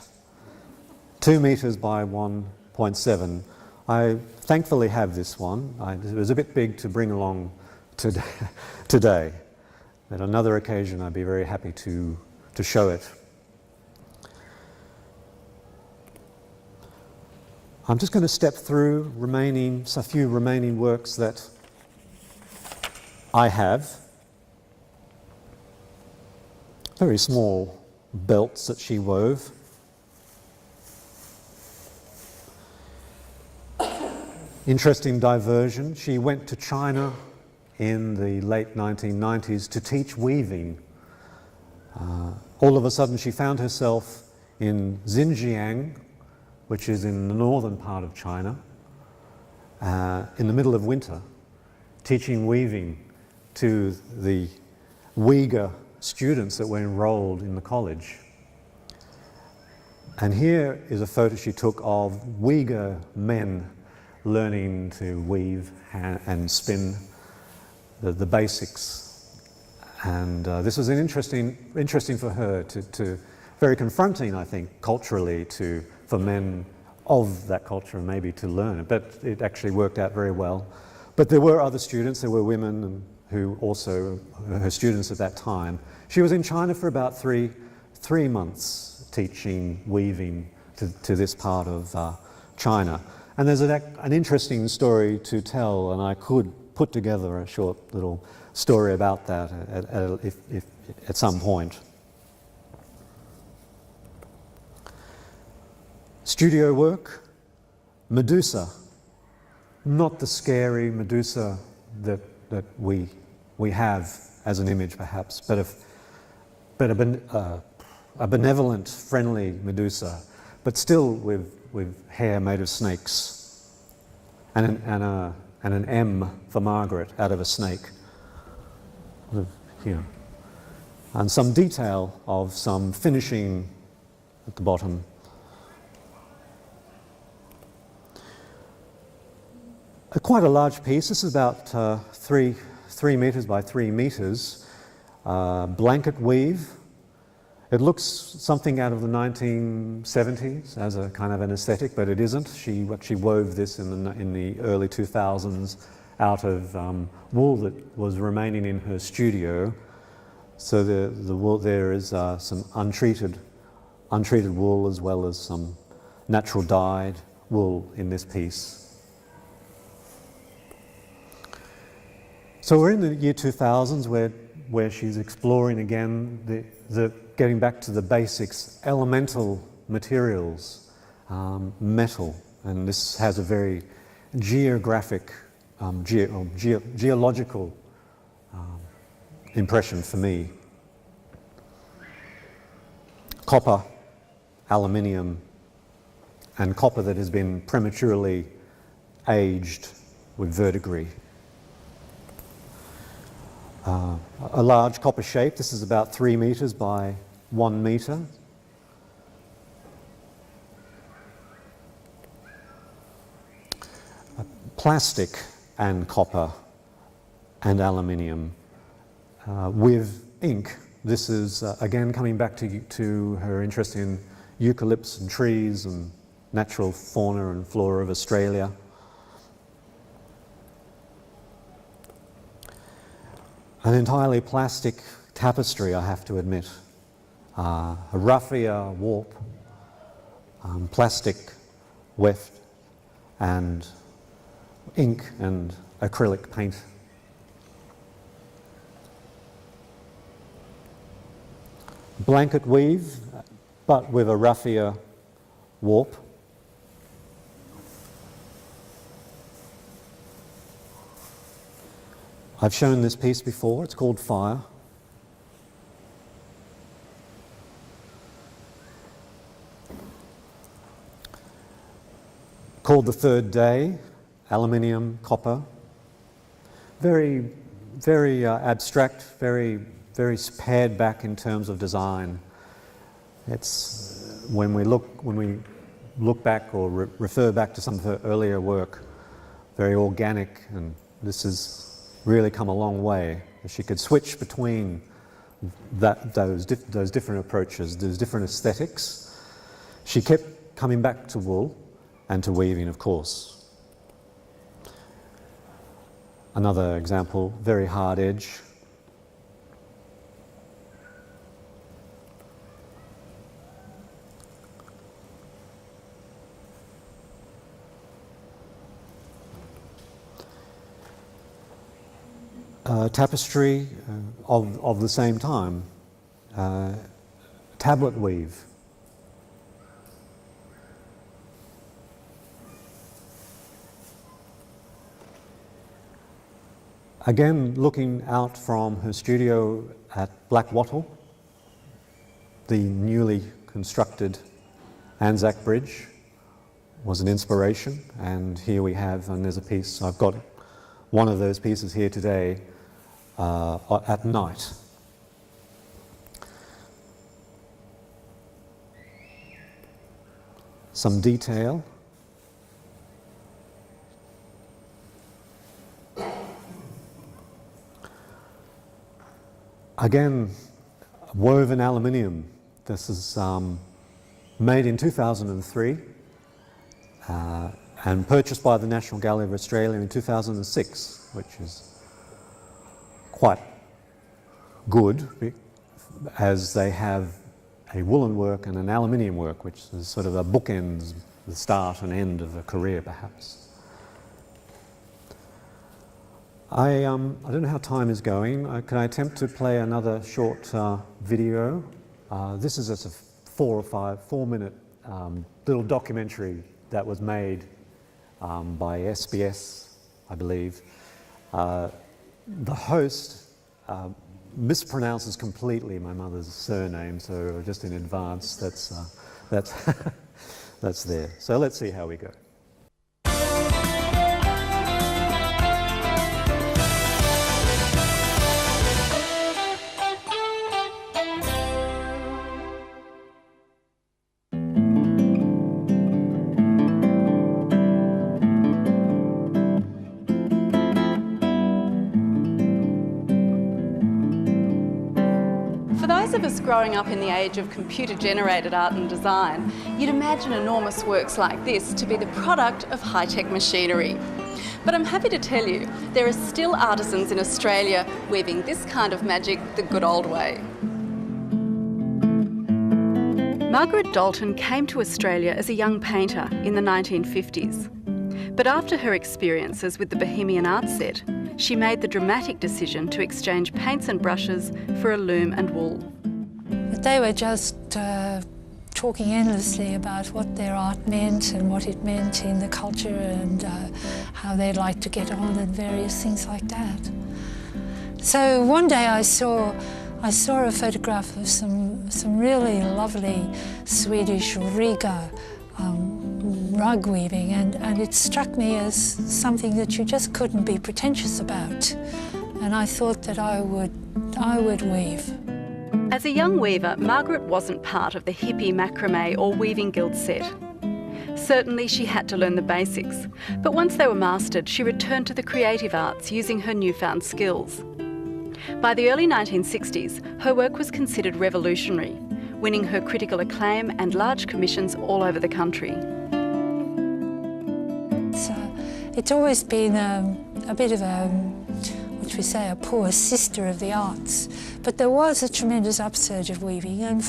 B: 2 meters by 1.7. I thankfully have this one. It was a bit big to bring along today. At another occasion, I'd be very happy to show it. I'm just going to step through a few remaining works that I have. Very small belts that she wove. Interesting diversion. She went to China in the late 1990s to teach weaving. All of a sudden she found herself in Xinjiang, which is in the northern part of China, in the middle of winter, teaching weaving to the Uyghur students that were enrolled in the college. And here is a photo she took of Uyghur men learning to weave and spin the basics. And this was interesting for her to very confronting, I think, culturally for men of that culture maybe to learn it. But it actually worked out very well. But there were other students, there were women who also her students at that time. She was in China for about three months teaching weaving to this part of China. And there's an interesting story to tell, and I could put together a short little story about that at some point. Studio work, Medusa. Not the scary Medusa that we have as an image perhaps, but a benevolent, friendly Medusa, but still with hair made of snakes, and an M for Margaret out of a snake. Here. And some detail of some finishing at the bottom. Quite a large piece. This is about 3 meters by 3 meters. Blanket weave. It looks something out of the 1970s as a kind of an aesthetic, but it isn't. She actually wove this in the early 2000s out of wool that was remaining in her studio. So the wool there is some untreated wool as well as some natural dyed wool in this piece. So we're in the year 2000s where she's exploring again the getting back to the basics, elemental materials, metal, and this has a very geographic, geological impression for me. Copper, aluminium, and copper that has been prematurely aged with verdigris. a large copper shape. This is about 3 meters by 1 meter. Plastic and copper and aluminium with ink. This is again coming back to her interest in eucalypts and trees and natural fauna and flora of Australia. An entirely plastic tapestry, I have to admit. A raffia warp, plastic weft, and ink and acrylic paint. Blanket weave, but with a raffia warp. I've shown this piece before, it's called Fire. Called The Third Day, aluminium, copper. Very, very abstract, very pared back in terms of design. It's when we look back or refer back to some of her earlier work, very organic, and this has really come a long way. She could switch between those different approaches, those different aesthetics. She kept coming back to wool and to weaving, of course. Another example, very hard edge. Tapestry of the same time, tablet weave. Again, looking out from her studio at Black Wattle, the newly constructed Anzac Bridge was an inspiration, and here we have, and there's a piece, I've got one of those pieces here today at night. Some detail. Again, woven aluminium. This is made in 2003 and purchased by the National Gallery of Australia in 2006, which is quite good, as they have a woolen work and an aluminium work, which is sort of a bookends, the start and end of a career, perhaps. I don't know how time is going. Can I attempt to play another short video? This is just a 4-minute little documentary that was made by SBS, I believe. The host mispronounces completely my mother's surname, so just in advance, that's there. So let's see how we go.
D: Of us growing up in the age of computer-generated art and design, you'd imagine enormous works like this to be the product of high-tech machinery. But I'm happy to tell you, there are still artisans in Australia weaving this kind of magic the good old way. Margaret Dalton came to Australia as a young painter in the 1950s. But after her experiences with the Bohemian art set, she made the dramatic decision to exchange paints and brushes for a loom and wool.
E: They were just talking endlessly about what their art meant and what it meant in the culture and how they'd like to get on and various things like that. So one day I saw a photograph of some really lovely Swedish Riga rug weaving, and it struck me as something that you just couldn't be pretentious about. and I thought that I would weave.
D: As a young weaver, Margaret wasn't part of the hippie macrame or weaving guild set. Certainly she had to learn the basics, but once they were mastered, she returned to the creative arts using her newfound skills. By the early 1960s, her work was considered revolutionary, winning her critical acclaim and large commissions all over the country.
E: It's always been a bit of what we say, a poor sister of the arts. But there was a tremendous upsurge of weaving, and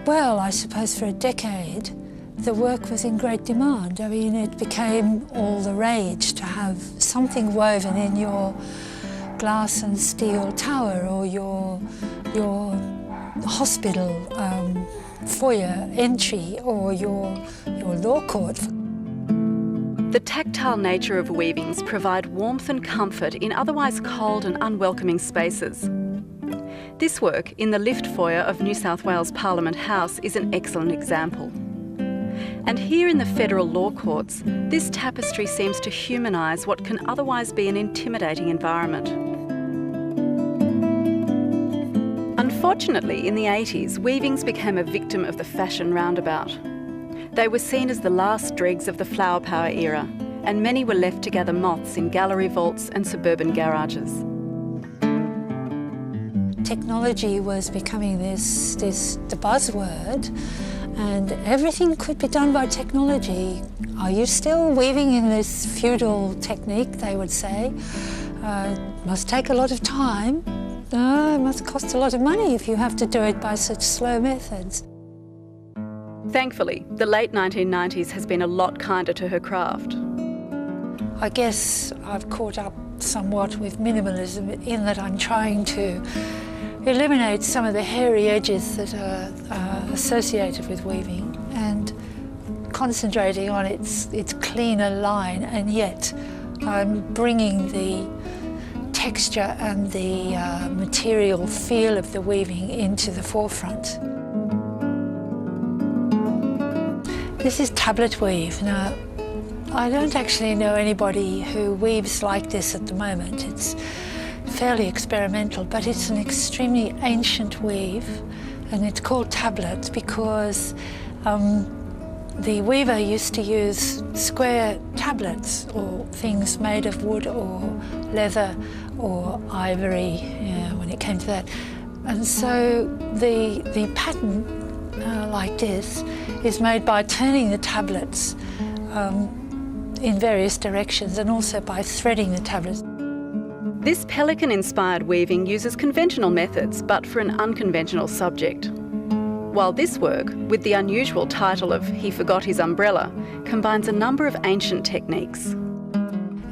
E: I suppose for a decade, the work was in great demand. I mean, it became all the rage to have something woven in your glass and steel tower or your hospital foyer entry or your law court.
D: The tactile nature of weavings provide warmth and comfort in otherwise cold and unwelcoming spaces. This work in the lift foyer of New South Wales Parliament House is an excellent example. And here in the federal law courts, this tapestry seems to humanise what can otherwise be an intimidating environment. Unfortunately, in the 80s, weavings became a victim of the fashion roundabout. They were seen as the last dregs of the flower power era, and many were left to gather moths in gallery vaults and suburban garages.
E: Technology was becoming the buzzword, and everything could be done by technology. Are you still weaving in this feudal technique, they would say? Must take a lot of time. It must cost a lot of money if you have to do it by such slow methods.
D: Thankfully, the late 1990s has been a lot kinder to her craft.
E: I guess I've caught up somewhat with minimalism in that I'm trying to eliminate some of the hairy edges that are associated with weaving and concentrating on its cleaner line, and yet I'm bringing the texture and the material feel of the weaving into the forefront. This is tablet weave. Now, I don't actually know anybody who weaves like this at the moment. It's fairly experimental, but it's an extremely ancient weave, and it's called tablet because the weaver used to use square tablets or things made of wood or leather or ivory, when it came to that. And so the pattern like this is made by turning the tablets in various directions and also by threading the tablets.
D: This pelican-inspired weaving uses conventional methods, but for an unconventional subject. While this work, with the unusual title of He Forgot His Umbrella, combines a number of ancient techniques.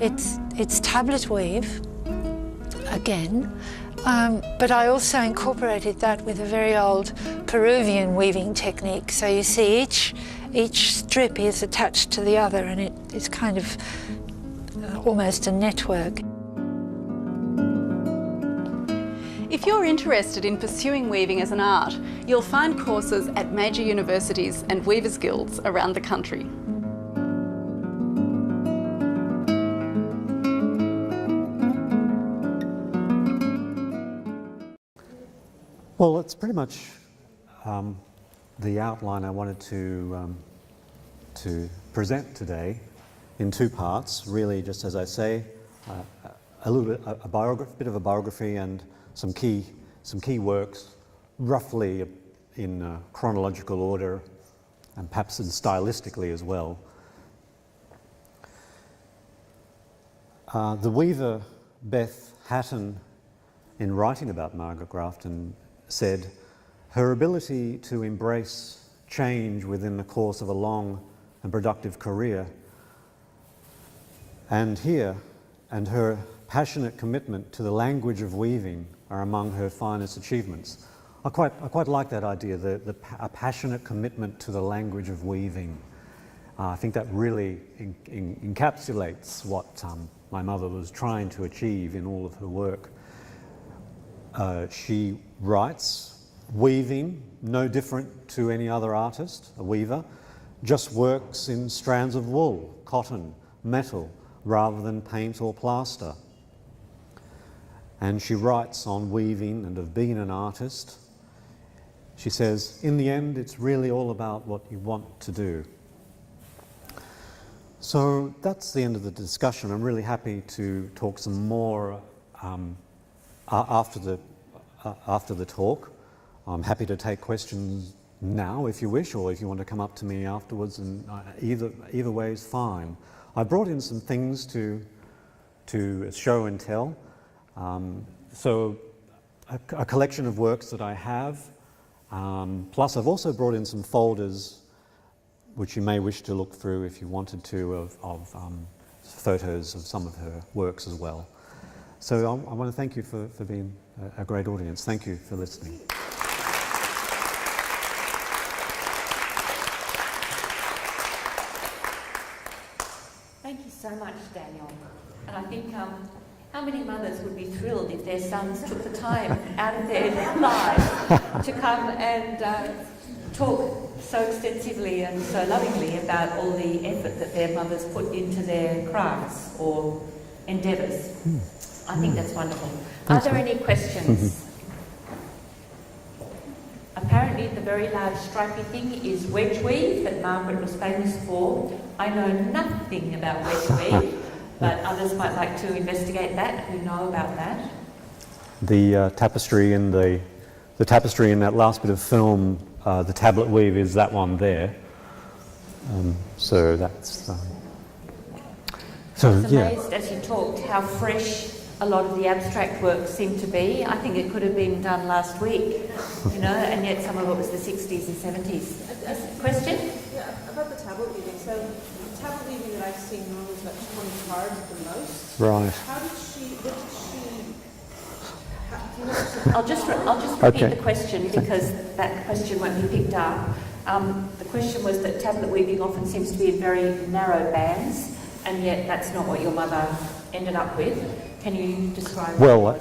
E: It's tablet weave, again, but I also incorporated that with a very old Peruvian weaving technique. So you see each strip is attached to the other, and it's kind of almost a network.
D: If you're interested in pursuing weaving as an art, you'll find courses at major universities and weavers' guilds around the country.
B: Well, it's pretty much the outline I wanted to present today in two parts. Really, just as I say, a little bit a bit of a biography and some key works, roughly in chronological order, and perhaps in stylistically as well. The weaver Beth Hatton, in writing about Margaret Grafton, said, "Her ability to embrace change within the course of a long and productive career, and her passionate commitment to the language of weaving are among her finest achievements." I quite like that idea, a passionate commitment to the language of weaving. I think that really encapsulates what my mother was trying to achieve in all of her work. She writes, weaving, no different to any other artist, a weaver, just works in strands of wool, cotton, metal, rather than paint or plaster. and she writes on weaving and of being an artist. She says, in the end, it's really all about what you want to do. So that's the end of the discussion. I'm really happy to talk some more after the talk. I'm happy to take questions now if you wish, or if you want to come up to me afterwards, and either way is fine. I brought in some things to show and tell. So a collection of works that I have, plus I've also brought in some folders which you may wish to look through if you wanted to, of photos of some of her works as well. So I want to thank you for being a great audience. Thank you for listening.
A: Thank you so much, Daniel. And I think how many mothers would be thrilled if their sons took the time out of their lives to come and talk so extensively and so lovingly about all the effort that their mothers put into their crafts or endeavours. I think that's wonderful. Are there any questions? Apparently the very large stripy thing is wedge weave that Margaret was famous for. I know nothing about wedge weave, but others might like to investigate that, who know about that.
B: The tapestry in the tapestry in that last bit of film, the tablet weave, is that one there. So that's
A: I was amazed as you talked how fresh a lot of the abstract work seemed to be. I think it could have been done last week, you know, and yet some of it was the 60s and 70s. Question?
F: Yeah, about the tablet weaving. So the tablet weaving that I've seen normally is about 20 cards at the most.
B: right.
F: How did she, what did she, do you know?
A: I'll just repeat the question because that question won't be picked up. The question was that tablet weaving often seems to be in very narrow bands, and yet that's not what your mother ended up with. Can you describe that?
B: Well,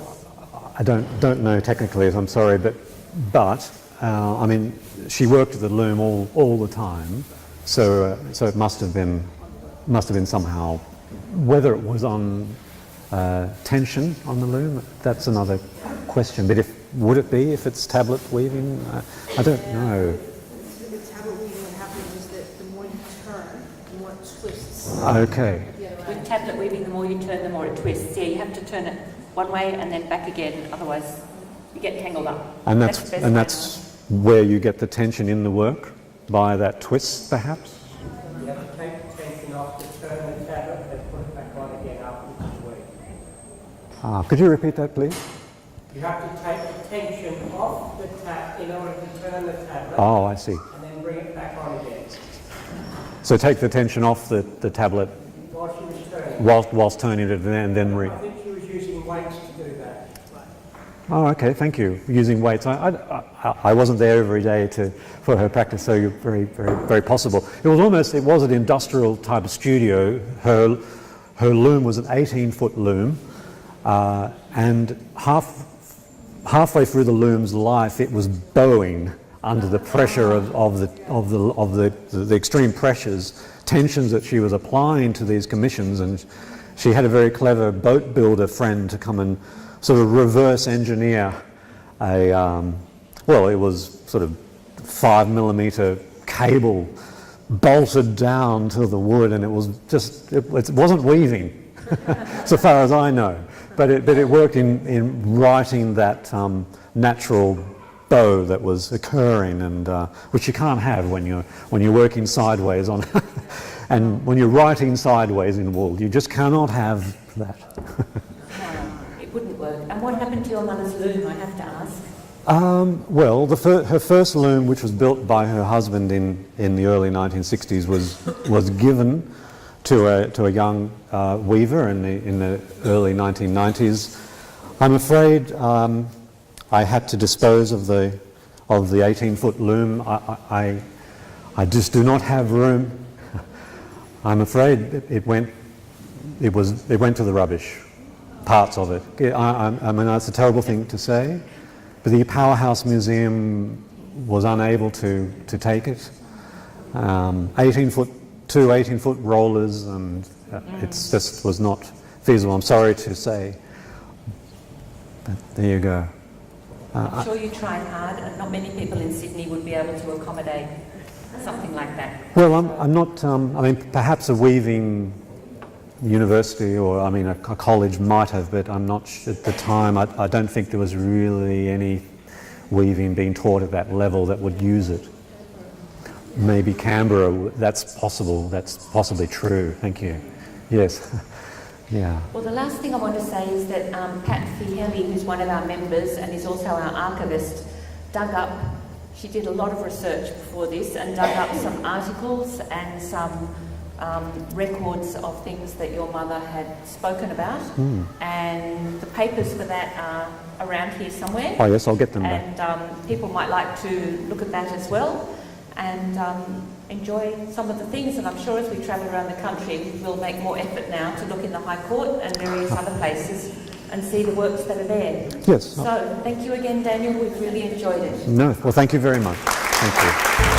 B: I don't know technically, I'm sorry, but I mean, she worked at the loom all the time, so it must have been somehow, whether it was on tension on the loom, that's another question. But would it be if it's tablet weaving? I don't know.
F: The tablet weaving, what happens is that the more you turn, the more it twists.
B: Okay.
A: With tablet weaving, the more you turn, the more it twists. Yeah, you have to turn it one way and then back again, otherwise you get tangled up.
B: And that's where you get the tension in the work, by that twist, perhaps?
G: You have to take the tension off to turn the tablet and put it back on again after each week.
B: Could you repeat that, please?
G: You have to take the tension off the tap in order to turn the tablet.
B: Oh, I see.
G: And then bring it back on again.
B: So take the tension off the tablet
G: While she was turning.
B: whilst turning it, and then
G: I think she was using weights to do that.
B: Oh, okay, thank you. Using weights. I wasn't there every day for her practice, so you're very possible. It was an industrial type of studio. Her loom was an 18-foot loom, and halfway through the loom's life, it was bowing under the pressure of the extreme pressures, tensions that she was applying to these commissions, and she had a very clever boat builder friend to come and sort of reverse engineer it was sort of 5mm cable bolted down to the wood, and it wasn't weaving, so far as I know, but it worked in writing that natural bow that was occurring, and which you can't have when you're working sideways on, and when you're writing sideways in wool, you just cannot have that.
A: It wouldn't work. And what happened to your mother's loom, I have to ask?
B: Well, her first loom, which was built by her husband in the early 1960s, was given to a young weaver in the early 1990s. I'm afraid I had to dispose of the 18-foot loom. I just do not have room. I'm afraid it went to the rubbish. Parts of it. I mean, that's a terrible thing to say, but the Powerhouse Museum was unable to take it. 18-foot rollers, and it just was not feasible, I'm sorry to say. There you go.
A: I'm sure you tried hard, and not many people in Sydney would be able to accommodate something like that.
B: Well, I'm not, I mean, perhaps a weaving university or, I mean, a college might have, but I'm not, at the time, I don't think there was really any weaving being taught at that level that would use it. Maybe Canberra, that's possible, that's possibly true, thank you. Yes, yeah.
A: Well, the last thing I want to say is that Pat Fiheli, who's one of our members and is also our archivist, dug up, she did a lot of research before this and dug up some articles and some records of things that your mother had spoken about. And the papers for that are around here somewhere.
B: Oh yes, I'll get them back.
A: And people might like to look at that as well and enjoy some of the things. And I'm sure as we travel around the country, we'll make more effort now to look in the High Court and various other places and see the works that are there.
B: Yes.
A: So thank you again, Daniel. We've really enjoyed it.
B: No, well, thank you very much. Thank you.